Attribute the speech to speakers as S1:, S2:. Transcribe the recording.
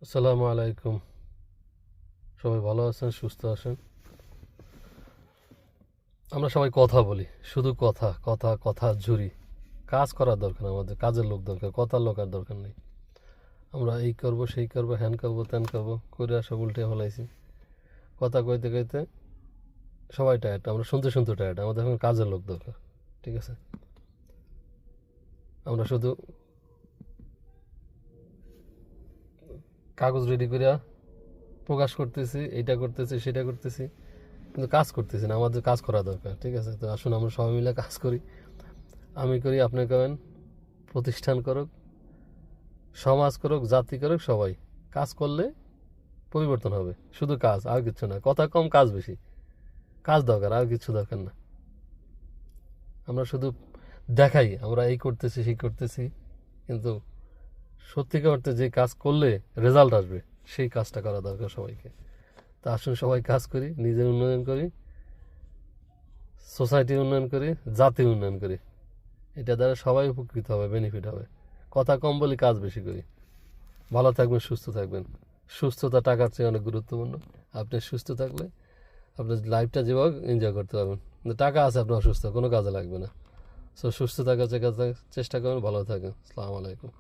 S1: আসসালামু আলাইকুম। সবাই ভালো আছেন, সুস্থ আছেন? আমরা সবাই কথা বলি, শুধু কথা কথা কথা ঝুরি। কাজ করার দরকার, আমাদের কাজের লোক দরকার, কথার লোক আর দরকার নেই। আমরা এই করব সেই করব হ্যান করব ত্যান করব করে সব উল্টে ফেলাইছি। কথা কইতে কইতে সবাই টায়ার্ড, আমরা শুনতে শুনতে টায়ার্ড। আমাদের এখন কাজের লোক দরকার। ঠিক আছে, আমরা শুধু কাগজ রেডি করিয়া প্রকাশ করতেছি, এইটা করতেছি সেটা করতেছি, কিন্তু কাজ করতেছি না। আমাদের কাজ করা দরকার। ঠিক আছে, তো আসুন আমরা সবাই মিলে কাজ করি। আমি করি, আপনি করেন, প্রতিষ্ঠান করুক, সমাজ করুক, জাতি করুক, সবাই কাজ করলে পরিবর্তন হবে। শুধু কাজ, আর কিছু না। কথা কম, কাজ বেশি। কাজ দরকার, আর কিছু দরকার না। আমরা শুধু দেখাই আমরা এই করতেছি সেই করতেছি, কিন্তু সত্যিকার অর্থে যে কাজ করলে রেজাল্ট আসবে সেই কাজটা করা দরকার সবাইকে। তা আসুন সবাই কাজ করি, নিজের উন্নয়ন করি, সোসাইটির উন্নয়ন করি, জাতির উন্নয়ন করি। এটা দ্বারা সবাই উপকৃত হবে, বেনিফিট হবে। কথা কম বলি, কাজ বেশি করি। ভালো থাকবেন, সুস্থ থাকবেন। সুস্থতা টাকার চেয়ে অনেক গুরুত্বপূর্ণ। আপনি সুস্থ থাকলে আপনার লাইফটা যেভাবে এনজয় করতে পারবেন। কিন্তু টাকা আছে, আপনার অসুস্থ, কোনো কাজে লাগবে না। সো সুস্থ থাকার চেষ্টা করবেন, ভালো থাকেন। আসসালামু আলাইকুম।